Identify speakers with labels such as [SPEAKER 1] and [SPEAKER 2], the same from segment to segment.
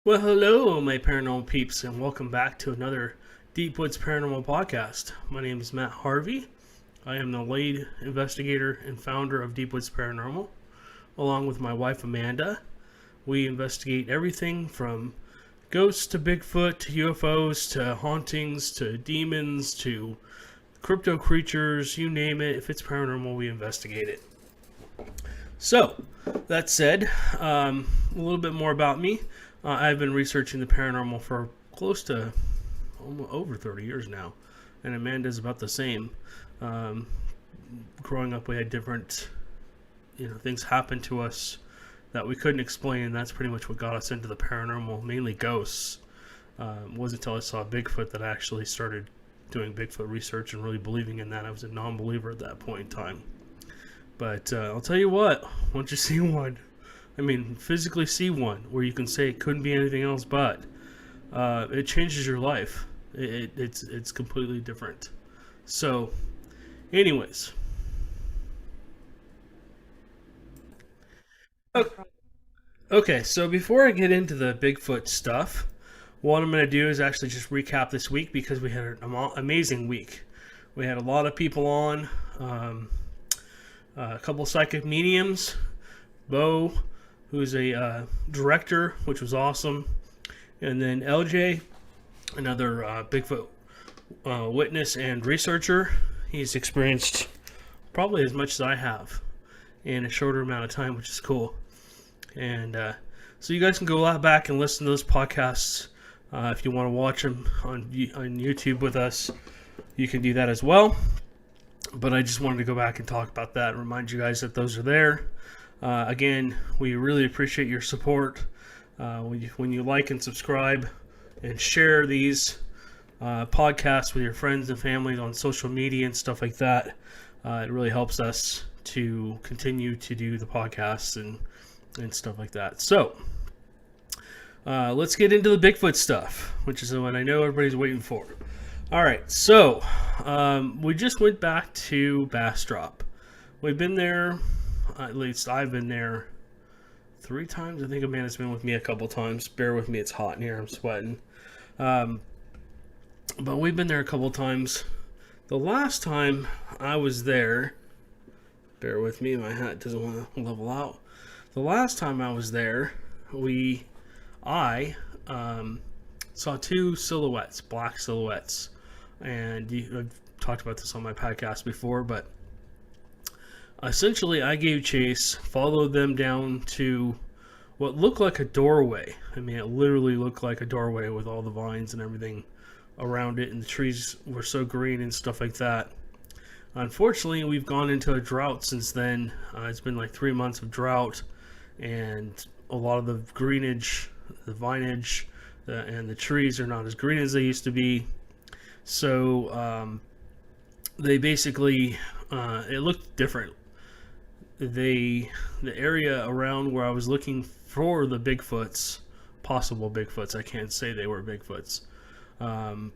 [SPEAKER 1] Well, hello, my paranormal peeps, and welcome back to another Deep Woods Paranormal podcast. My name is Matt Harvey. I am the lead investigator and founder of Deep Woods Paranormal, along with my wife Amanda. We investigate everything from ghosts to Bigfoot to UFOs to hauntings to demons to crypto creatures, you name it. If it's paranormal, we investigate it. So, that said, a little bit more about me. I've been researching the paranormal for close to over 30 years now, and Amanda's about the same. Growing up, we had different, things happen to us that we couldn't explain, and that's pretty much what got us into the paranormal, mainly ghosts. It wasn't until I saw Bigfoot that I actually started doing Bigfoot research and really believing in that. I was a non-believer at that point in time. But I'll tell you what, once you see one, physically see one where you can say it couldn't be anything else but, it changes your life. It's completely different. So, anyways. Okay, so before I get into the Bigfoot stuff, what I'm going to do is actually just recap this week because we had an amazing week. We had a lot of people on, a couple psychic mediums, Bo, who's a director, which was awesome, and then LJ, another Bigfoot witness and researcher. He's experienced probably as much as I have in a shorter amount of time, which is cool. And so you guys can go back and listen to those podcasts. If you want to watch them on YouTube with us, you can do that as well. But I just wanted to go back and talk about that and remind you guys that those are there. Again, we really appreciate your support. When you like and subscribe and share these podcasts with your friends and family on social media and stuff like that, it really helps us to continue to do the podcasts and stuff like that. So, let's get into the Bigfoot stuff, which is what I know everybody's waiting for. Alright, so, we just went back to Bastrop. We've been there, at least I've been there 3 times. I think Amanda's been with me a couple times. Bear with me, it's hot in here, I'm sweating. But we've been there a couple times. The last time I was there, bear with me, my hat doesn't want to level out. The last time I was there, I saw 2 silhouettes, black silhouettes. And I've talked about this on my podcast before, but essentially I gave chase, followed them down to what looked like a doorway. It literally looked like a doorway with all the vines and everything around it, and the trees were so green and stuff like that. Unfortunately, we've gone into a drought since then. It's been like 3 months of drought, and a lot of the greenage, the vineage, and the trees are not as green as they used to be. So they basically, it looked different. The area around where I was looking for the Bigfoots, possible Bigfoots, I can't say they were Bigfoots. I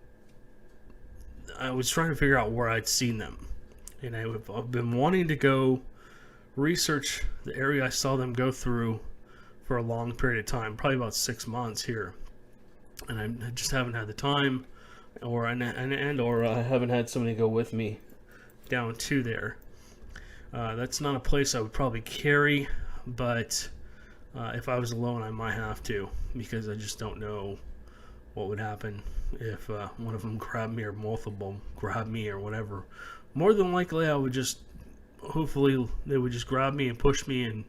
[SPEAKER 1] was trying to figure out where I'd seen them, and I've been wanting to go research the area I saw them go through for a long period of time, probably about 6 months here, and I just haven't had the time, or I haven't had somebody go with me down to there. That's not a place I would probably carry, but if I was alone, I might have to, because I just don't know what would happen if one of them grabbed me, or multiple grabbed me, or whatever. More than likely, hopefully they would just grab me and push me and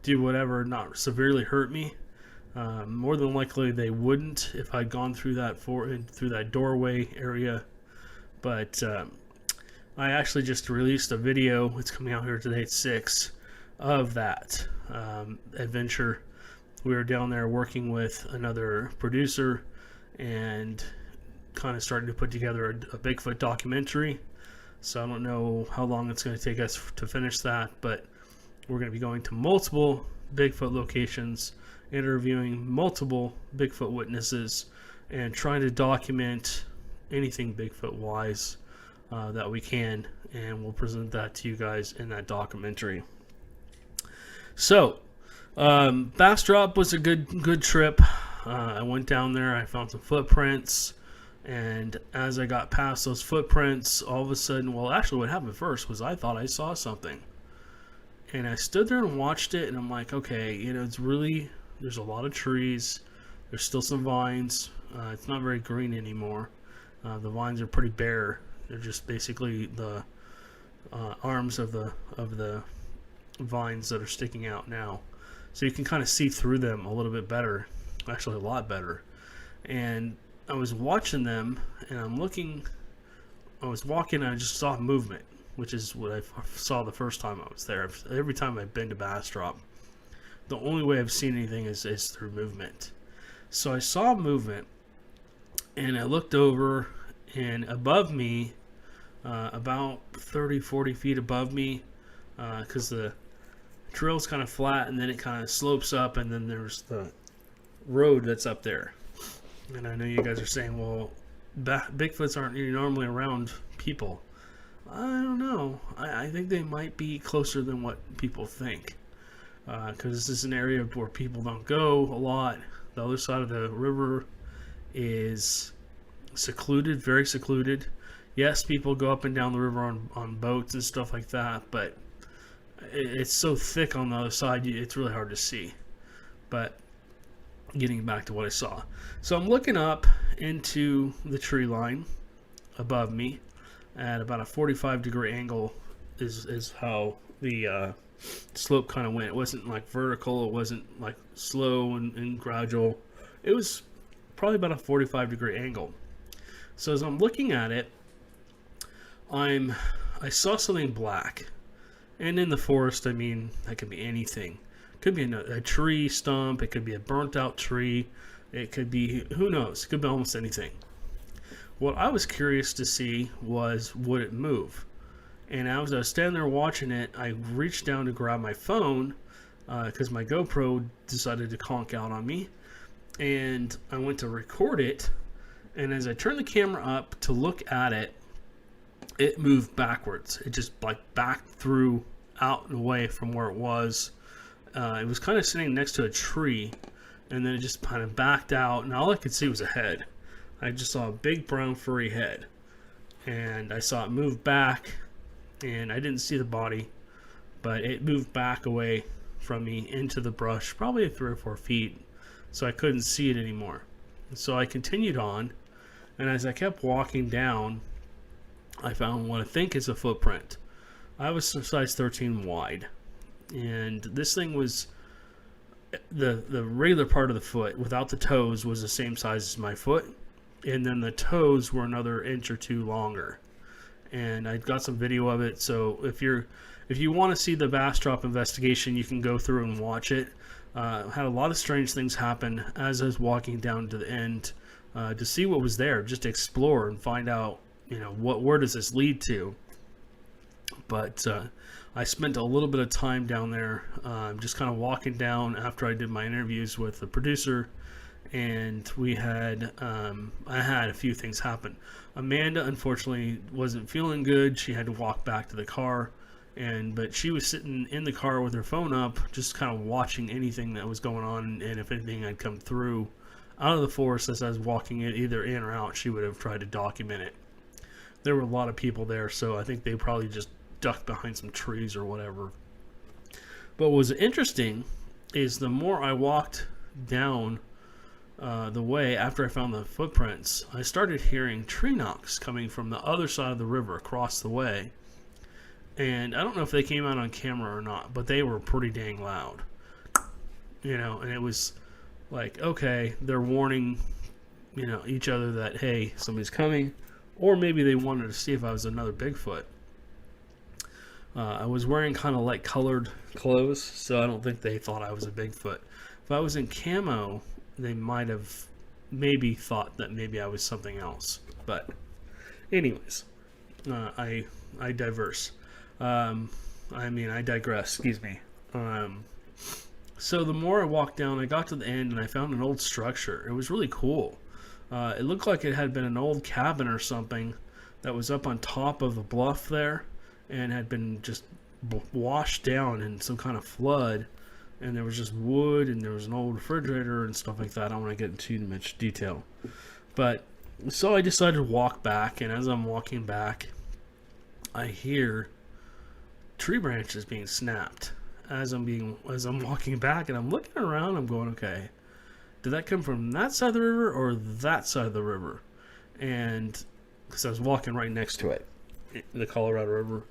[SPEAKER 1] do whatever, not severely hurt me. More than likely they wouldn't if I'd gone through that doorway area. But I actually just released a video. It's coming out here today at 6 of that adventure. We were down there working with another producer and kind of starting to put together a Bigfoot documentary. So I don't know how long it's going to take us to finish that, but we're going to be going to multiple Bigfoot locations, interviewing multiple Bigfoot witnesses, and trying to document anything Bigfoot wise that we can, and we'll present that to you guys in that documentary. So Bastrop was a good trip. I went down there, I found some footprints, and as I got past those footprints, all of a sudden, well, actually, what happened first was I thought I saw something. And I stood there and watched it, and I'm like, okay, there's a lot of trees, there's still some vines, it's not very green anymore. The vines are pretty bare. They're just basically the arms of the vines that are sticking out now. So you can kind of see through them a little bit better, actually a lot better. And I was watching them, and I was walking, and I just saw movement, which is what I saw the first time I was there. Every time I've been to Bastrop, the only way I've seen anything is through movement. So I saw movement, and I looked over, and above me, about 30, 40 feet above me, because the trail's kind of flat, and then it kind of slopes up, and then there's the road that's up there. And I know you guys are saying, well, Bigfoots aren't normally around people. I don't know. I think they might be closer than what people think, because this is an area where people don't go a lot. The other side of the river is secluded, very secluded. Yes, people go up and down the river on boats and stuff like that, but it's so thick on the other side, it's really hard to see. But getting back to what I saw. So I'm looking up into the tree line above me at about a 45-degree angle is how the slope kind of went. It wasn't like vertical, it wasn't like slow and gradual. It was probably about a 45-degree angle. So as I'm looking at it, I saw something black. And in the forest, I mean, that could be anything. It could be a tree stump, it could be a burnt out tree, it could be, who knows, it could be almost anything. What I was curious to see was, would it move? And as I was standing there watching it, I reached down to grab my phone, because my GoPro decided to conk out on me. And I went to record it, and as I turned the camera up to look at it, it moved backwards. It just like backed through out and away from where it was. It was kind of sitting next to a tree, and then it just kind of backed out, and all I could see was a head. I just saw a big brown furry head, and I saw it move back, and I didn't see the body, but it moved back away from me into the brush, probably 3 or 4 feet, so I couldn't see it anymore. So I continued on, and as I kept walking down, I found what I think is a footprint. I was size 13 wide, and this thing was the regular part of the foot without the toes was the same size as my foot, and then the toes were another inch or 2 longer. And I got some video of it, so if you want to see the Bastrop investigation, you can go through and watch it. Had a lot of strange things happen as I was walking down to the end to see what was there, just to explore and find out, where does this lead to. But I spent a little bit of time down there, just kind of walking down after I did my interviews with the producer, and I had a few things happen. Amanda, unfortunately, wasn't feeling good. She had to walk back to the car, but she was sitting in the car with her phone up, just kind of watching anything that was going on, and if anything had come through out of the forest as I was walking it, either in or out, she would have tried to document it. There were a lot of people there, so I think they probably just ducked behind some trees or whatever. But what was interesting is the more I walked down the way after I found the footprints, I started hearing tree knocks coming from the other side of the river across the way. And I don't know if they came out on camera or not, but they were pretty dang loud. And it was like, okay, they're warning, each other that, hey, somebody's coming. Or maybe they wanted to see if I was another Bigfoot. I was wearing kind of light colored clothes, so I don't think they thought I was a Bigfoot. If I was in camo, they might have maybe thought that maybe I was something else. But anyways, I digress. I digress, excuse me. So the more I walked down, I got to the end and I found an old structure. It was really cool. It looked like it had been an old cabin or something that was up on top of a bluff there and had been just washed down in some kind of flood. and there was just wood, and there was an old refrigerator and stuff like that. I don't want to get into too much detail, but so I decided to walk back, and as I'm walking back, I hear tree branches being snapped as I'm walking back, and I'm looking around. I'm going, okay, did that come from that side of the river or that side of the river? And because I was walking right next to it, the Colorado River,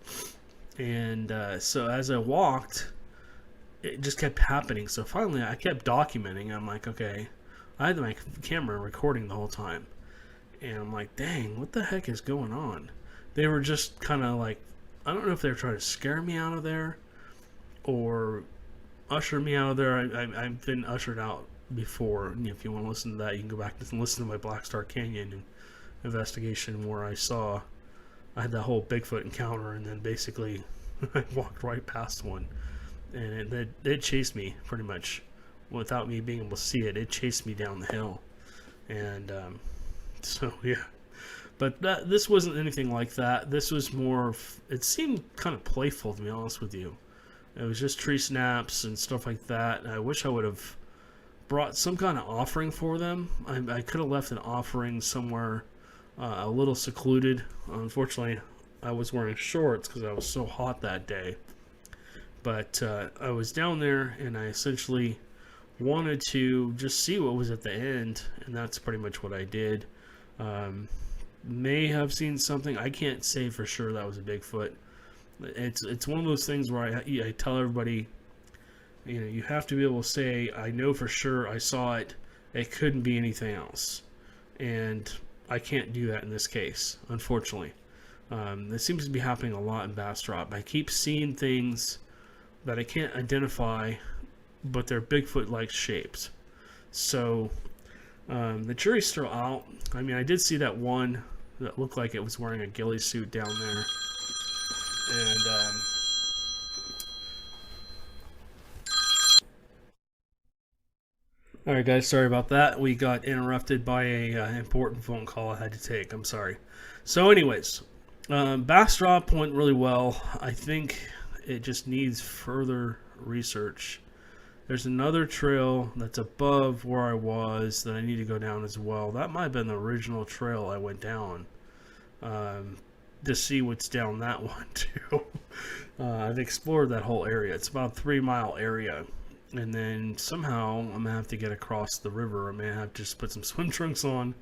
[SPEAKER 1] and so as I walked, it just kept happening. So finally, I kept documenting. I'm like, okay, I had my camera recording the whole time, and I'm like, dang, what the heck is going on? They were just kind of like, I don't know if they were trying to scare me out of there or usher me out of there. I've been ushered out before. If you want to listen to that, you can go back and listen to my Black Star Canyon investigation where I had that whole Bigfoot encounter, and then basically I walked right past one, and it chased me pretty much without me being able to see it. It chased me down the hill, and so yeah. But this wasn't anything like that. This was more, it seemed kind of playful, to be honest with you. It was just tree snaps and stuff like that. And I wish I would have brought some kind of offering for them. I could have left an offering somewhere a little secluded. Unfortunately, I was wearing shorts because I was so hot that day. But I was down there, and I essentially wanted to just see what was at the end, and that's pretty much what I did. May have seen something. I can't say for sure that was a Bigfoot. It's one of those things where I tell everybody, you have to be able to say, I know for sure I saw it. It couldn't be anything else. And I can't do that in this case, unfortunately. This seems to be happening a lot in Bastrop. I keep seeing things that I can't identify, but they're Bigfoot-like shapes. So the jury's still out. I mean, I did see that one that looked like it was wearing a ghillie suit down there. And all right, guys, sorry about that. We got interrupted by a important phone call I had to take. I'm sorry. So anyways, Bastrop went really well. I think it just needs further research. There's another trail that's above where I was that I need to go down as well. That might have been the original trail I went down to see what's down that one too. I've explored that whole area. It's about a 3-mile area. And then somehow I'm going to have to get across the river. I'm going to have to just put some swim trunks on,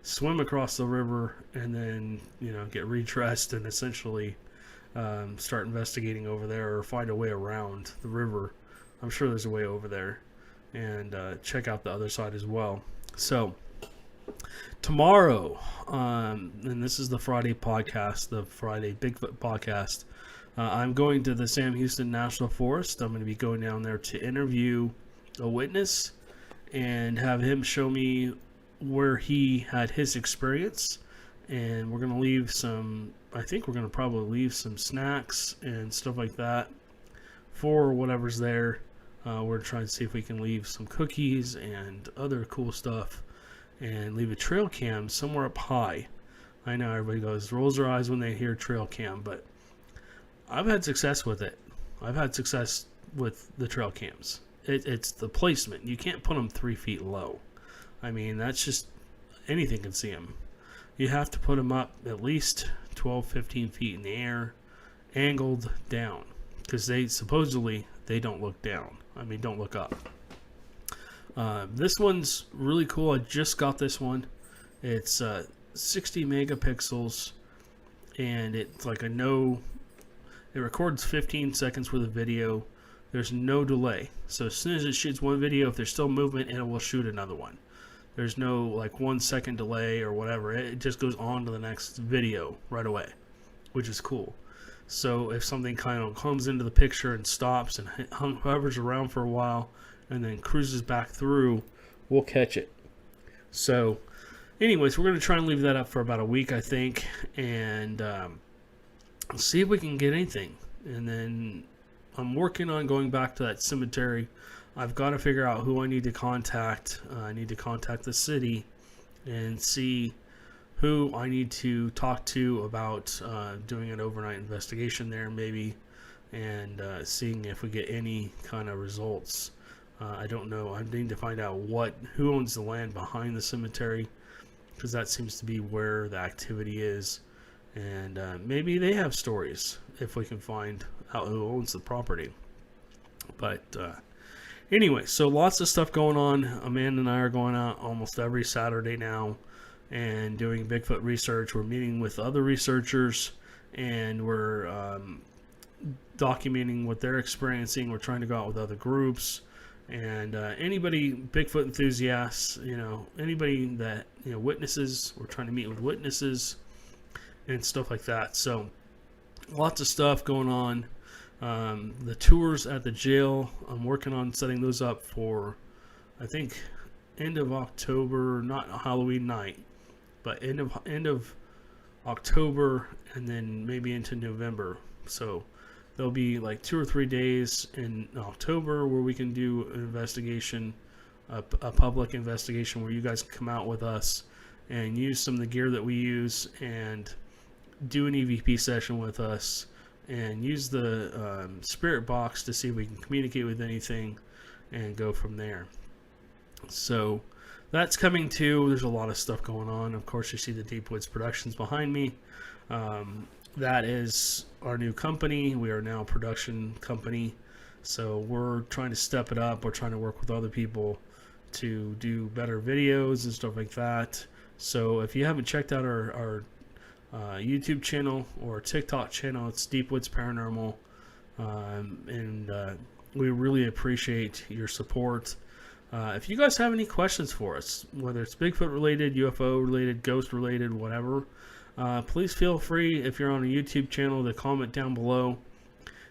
[SPEAKER 1] swim across the river, and then, get redressed and essentially start investigating over there or find a way around the river. I'm sure there's a way over there, and check out the other side as well. So tomorrow, and this is the Friday podcast, the Friday Bigfoot podcast, I'm going to the Sam Houston National Forest. I'm going to be going down there to interview a witness and have him show me where he had his experience. And we're going to leave I think we're going to probably leave some snacks and stuff like that for whatever's there. We're trying to see if we can leave some cookies and other cool stuff and leave a trail cam somewhere up high. I know everybody rolls their eyes when they hear trail cam, but I've had success with it. I've had success with the trail cams. It's the placement. You can't put them 3 feet low. I mean, that's just, anything can see them. You have to put them up at least 12, 15 feet in the air, angled down, because they don't look down. Don't look up. This one's really cool. I just got this one. It's 60 megapixels, and it's like it records 15 seconds worth of video. There's no delay. So as soon as it shoots one video, if there's still movement, it will shoot another one. There's no 1 second delay or whatever. It just goes on to the next video right away, which is cool. So if something kind of comes into the picture and stops and hovers around for a while and then cruises back through, we'll catch it. So anyways, we're going to try and leave that up for about a week, I think, and see if we can get anything. And then I'm working on going back to that cemetery. I've got to figure out who I need to contact. I need to contact the city and see who I need to talk to about doing an overnight investigation there maybe, and seeing if we get any kind of results. I don't know. I need to find out who owns the land behind the cemetery, because that seems to be where the activity is. And maybe they have stories if we can find out who owns the property. But anyway, so lots of stuff going on. Amanda and I are going out almost every Saturday now and doing Bigfoot research. We're meeting with other researchers, and we're documenting what they're experiencing. We're trying to go out with other groups. And anybody, Bigfoot enthusiasts, anybody that witnesses, we're trying to meet with witnesses and stuff like that. So lots of stuff going on. The tours at the jail, I'm working on setting those up for, I think, end of October, not Halloween night, but end of October, and then maybe into November. So there'll be like 2 or 3 days in October where we can do an investigation, a public investigation, where you guys can come out with us and use some of the gear that we use and do an EVP session with us and use the spirit box to see if we can communicate with anything and go from there. So that's coming too. There's a lot of stuff going on. Of course, you see the Deep Woods Productions behind me. That is our new company. We are now a production company. So we're trying to step it up. We're trying to work with other people to do better videos and stuff like that. So if you haven't checked out our YouTube channel or TikTok channel, it's Deep Woods Paranormal. And we really appreciate your support. If you guys have any questions for us, whether it's Bigfoot related, UFO related, ghost related, whatever, please feel free, if you're on a YouTube channel, to comment down below.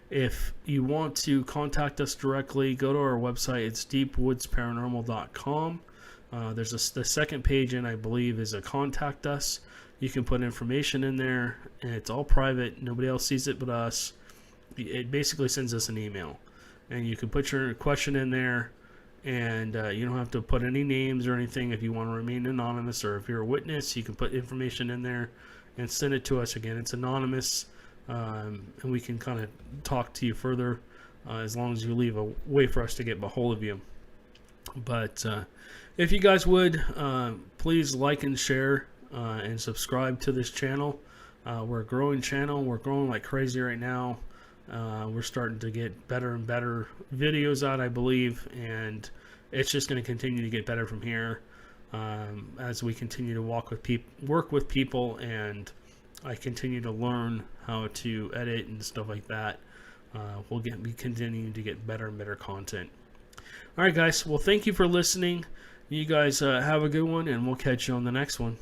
[SPEAKER 1] If you want to contact us directly, go to our website. It's deepwoodsparanormal.com. There's the second page in, I believe, is a contact us. You can put information in there, and it's all private. Nobody else sees it but us. It basically sends us an email, and you can put your question in there, and you don't have to put any names or anything. If you want to remain anonymous, or if you're a witness, you can put information in there and send it to us. Again, it's anonymous, and we can kind of talk to you further as long as you leave a way for us to get a hold of you. But if you guys would, please like and share and subscribe to this channel. We're a growing channel. We're growing like crazy right now. We're starting to get better and better videos out, I believe, and it's just going to continue to get better from here as we continue to work with people, and I continue to learn how to edit and stuff like that. We'll be continuing to get better and better content. All right, guys. Well, thank you for listening. You guys have a good one, and we'll catch you on the next one.